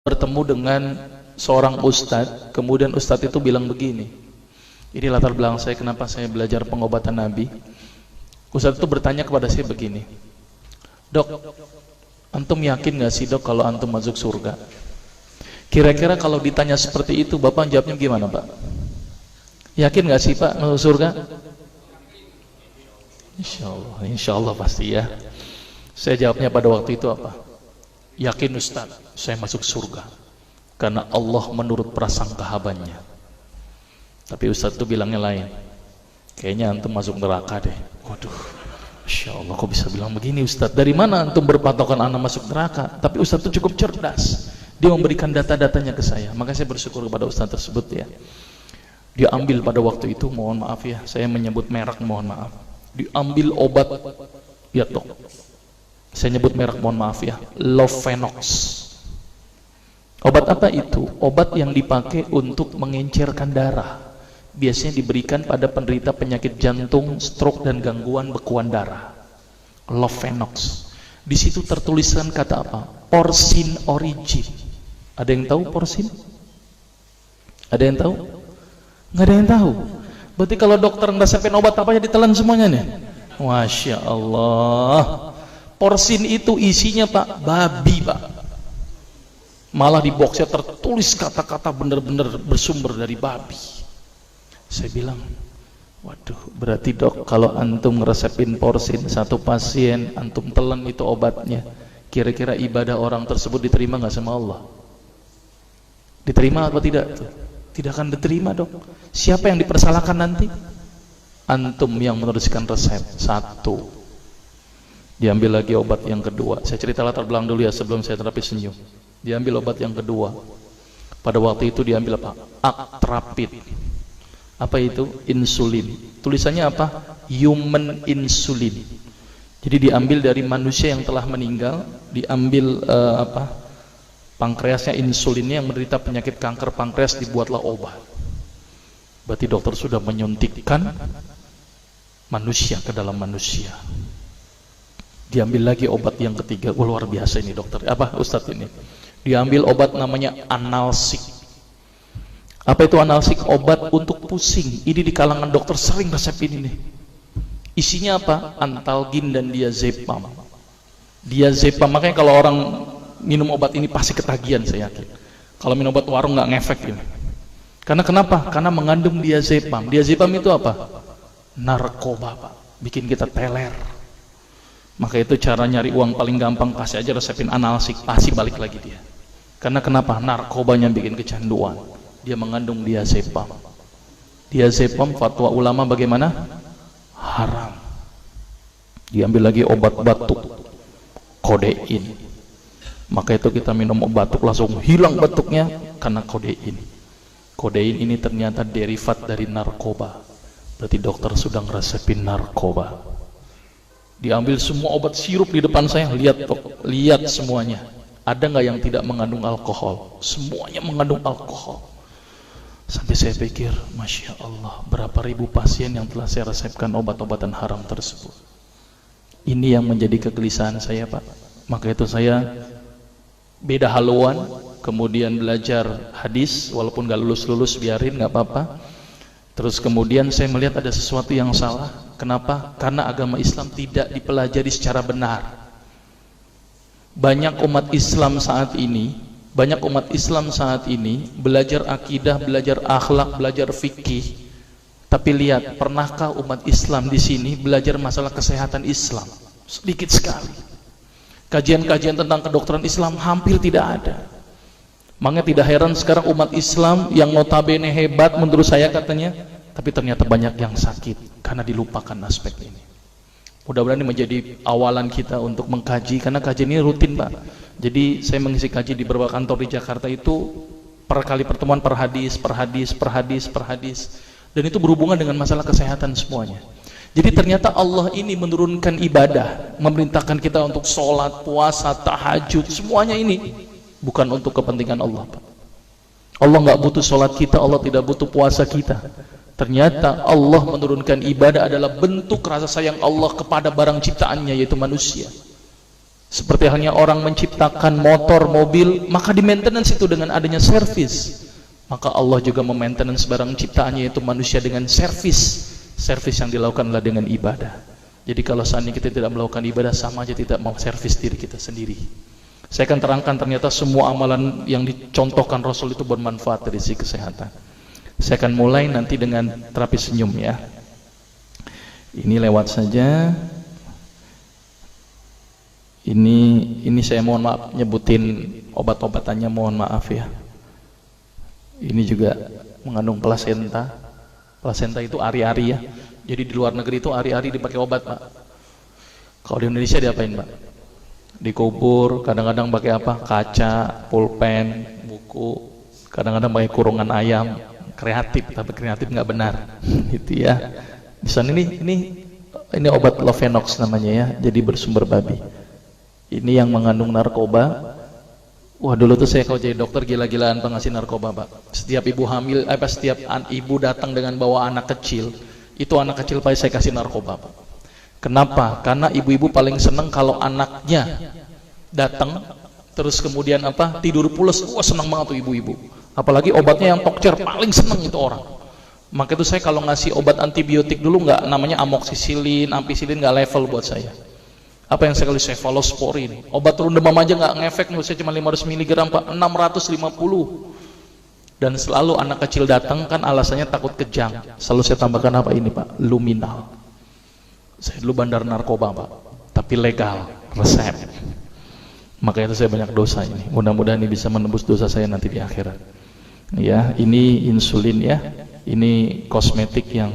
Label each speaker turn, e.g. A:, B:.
A: bertemu dengan seorang ustadz, kemudian ustadz itu bilang begini. Ini latar belakang saya kenapa saya belajar pengobatan Nabi. Ustadz itu bertanya kepada saya begini, "Dok, antum yakin gak sih dok kalau antum masuk surga?" Kira-kira kalau ditanya seperti itu, Bapak jawabnya gimana Pak? Yakin gak sih Pak masuk surga? Insya Allah pasti ya. Saya jawabnya pada waktu itu apa? Yakin Ustaz, saya masuk surga karena Allah menurut prasangka hambanya. Tapi Ustaz itu bilangnya lain. Kayaknya antum masuk neraka deh. Waduh, Masya Allah kok bisa bilang begini Ustaz? Dari mana antum berpatokan anak masuk neraka? Tapi Ustaz itu cukup cerdas. Dia memberikan data-datanya ke saya. Maka saya bersyukur kepada Ustaz tersebut ya. Dia ambil pada waktu itu, mohon maaf ya, saya menyebut merek, mohon maaf. Diambil obat, ya dok. Saya nyebut merek, mohon maaf ya, Lovenox. Obat apa itu? Obat yang dipakai untuk mengencerkan darah. Biasanya diberikan pada penderita penyakit jantung, stroke dan gangguan bekuan darah. Lovenox. Di situ tertuliskan kata apa? Porsin origin. Ada yang tahu porsin? Ada yang tahu? Nggak ada yang tahu. Berarti kalau dokter ngeresepin obat apa ya ditelan semuanya nih. Masya Allah. Porsin itu isinya Pak, babi Pak. Malah di boxnya tertulis kata-kata benar-benar bersumber dari babi. Saya bilang, waduh, berarti dok kalau antum ngeresepin porsin satu pasien, antum telan itu obatnya, kira-kira ibadah orang tersebut diterima nggak sama Allah? Diterima atau tidak? Tidak akan diterima dok. Siapa yang dipersalahkan nanti? Antum yang menuliskan resep. Satu. Diambil lagi obat yang kedua. Saya cerita latar belakang dulu ya sebelum saya terapi senyum. Diambil obat yang kedua. Pada waktu itu diambil apa? Atrapid. Apa itu? Insulin. Tulisannya apa? Human insulin. Jadi diambil dari manusia yang telah meninggal. Diambil pankreasnya, insulinnya, yang menderita penyakit kanker pankreas, dibuatlah obat. Berarti dokter sudah menyuntikkan manusia ke dalam manusia. Diambil lagi obat yang ketiga. Luar biasa ini dokter. Apa Ustadz ini? Diambil obat namanya analsik. Apa itu analsik? Obat untuk pusing. Ini di kalangan dokter sering resep ini nih. Isinya apa? Antalgin dan diazepam. Diazepam, makanya kalau orang minum obat ini pasti ketagihan, saya yakin. Kalau minum obat warung nggak ngefek ini. Karena kenapa? Karena mengandung diazepam. Diazepam itu apa? Narkoba Pak. Bikin kita teler. Maka itu cara nyari uang paling gampang, kasih aja resepin analsik, pasti balik lagi dia. Karena kenapa? Narkobanya bikin kecanduan. Dia mengandung diazepam. Diazepam fatwa ulama bagaimana? Haram. Diambil lagi obat batuk, kodein. Maka itu kita minum obat batuk langsung hilang batuknya karena kodein. Kodein ini ternyata derivat dari narkoba. Berarti dokter sudah ngeresepin narkoba. Diambil semua obat sirup di depan saya, lihat dok, lihat semuanya. Ada nggak yang tidak mengandung alkohol? Semuanya mengandung alkohol. Sampai saya pikir, Masya Allah, berapa ribu pasien yang telah saya resepkan obat-obatan haram tersebut. Ini yang menjadi kegelisahan saya Pak. Maka itu saya beda haluan, kemudian belajar hadis, walaupun gak lulus-lulus biarin, gak apa-apa. Terus kemudian saya melihat ada sesuatu yang salah. Kenapa? Karena agama Islam tidak dipelajari secara benar. Banyak umat Islam saat ini belajar akidah, belajar akhlak, belajar fikih. Tapi lihat, pernahkah umat Islam di sini belajar masalah kesehatan Islam? Sedikit sekali. Kajian-kajian tentang kedokteran Islam hampir tidak ada. Makanya tidak heran sekarang umat Islam yang notabene hebat menurut saya katanya, tapi ternyata banyak yang sakit karena dilupakan aspek ini. Mudah-mudahan ini menjadi awalan kita untuk mengkaji, karena kajian ini rutin Pak. Jadi saya mengisi kaji di beberapa kantor di Jakarta itu per kali pertemuan, per hadis. Dan itu berhubungan dengan masalah kesehatan semuanya. Jadi ternyata Allah ini menurunkan ibadah, memerintahkan kita untuk sholat, puasa, tahajud, semuanya ini bukan untuk kepentingan Allah Pak. Allah nggak butuh sholat kita, Allah tidak butuh puasa kita. Ternyata Allah menurunkan ibadah adalah bentuk rasa sayang Allah kepada barang ciptaannya, yaitu manusia. Seperti halnya orang menciptakan motor, mobil, maka di maintenance itu dengan adanya servis. Maka Allah juga memaintenance barang ciptaannya, yaitu manusia, dengan servis. Servis yang dilakukan adalah dengan ibadah. Jadi kalau seandainya kita tidak melakukan ibadah, sama aja tidak mau servis diri kita sendiri. Saya akan terangkan ternyata semua amalan yang dicontohkan Rasul itu bermanfaat dari sisi kesehatan. Saya akan mulai nanti dengan terapi senyum ya. Ini lewat saja. Ini saya mohon maaf nyebutin obat-obatannya, mohon maaf ya. Ini juga mengandung plasenta. Plasenta itu ari-ari ya. Jadi di luar negeri itu ari-ari dipakai obat, Pak. Kalau di Indonesia diapain, Pak? Dikubur, kadang-kadang pakai apa? Kaca, pulpen, buku, kadang-kadang pakai kurungan ayam. Kreatif, tapi kreatif nggak benar. Gitu ya. Di sana ini obat Lovenox namanya ya. Jadi bersumber babi. Ini yang mengandung narkoba. Wah, dulu tuh saya kalau jadi dokter gila-gilaan pengasih narkoba, Pak. Setiap ibu hamil, setiap ibu datang dengan bawa anak kecil, itu anak kecil Pak saya kasih narkoba, Pak. Kenapa? Karena ibu-ibu paling seneng kalau anaknya datang terus kemudian tidur pules. Wah, seneng banget tuh ibu-ibu. Apalagi obatnya yang tokcer, paling seneng itu orang. Maka itu saya kalau ngasih obat antibiotik dulu nggak namanya amoksisilin, ampicillin, nggak level buat saya. Apa yang saya kali cefalosporin, obat turun demam aja nggak ngefek nih, saya cuma 500 mg Pak, 650. Dan selalu anak kecil datang kan alasannya takut kejang, selalu saya tambahkan apa ini Pak, luminal. Saya dulu bandar narkoba Pak, tapi legal, resep. Makanya itu saya banyak dosa ini, mudah-mudahan ini bisa menembus dosa saya nanti di akhirat. Ya, ini insulin ya, ini kosmetik yang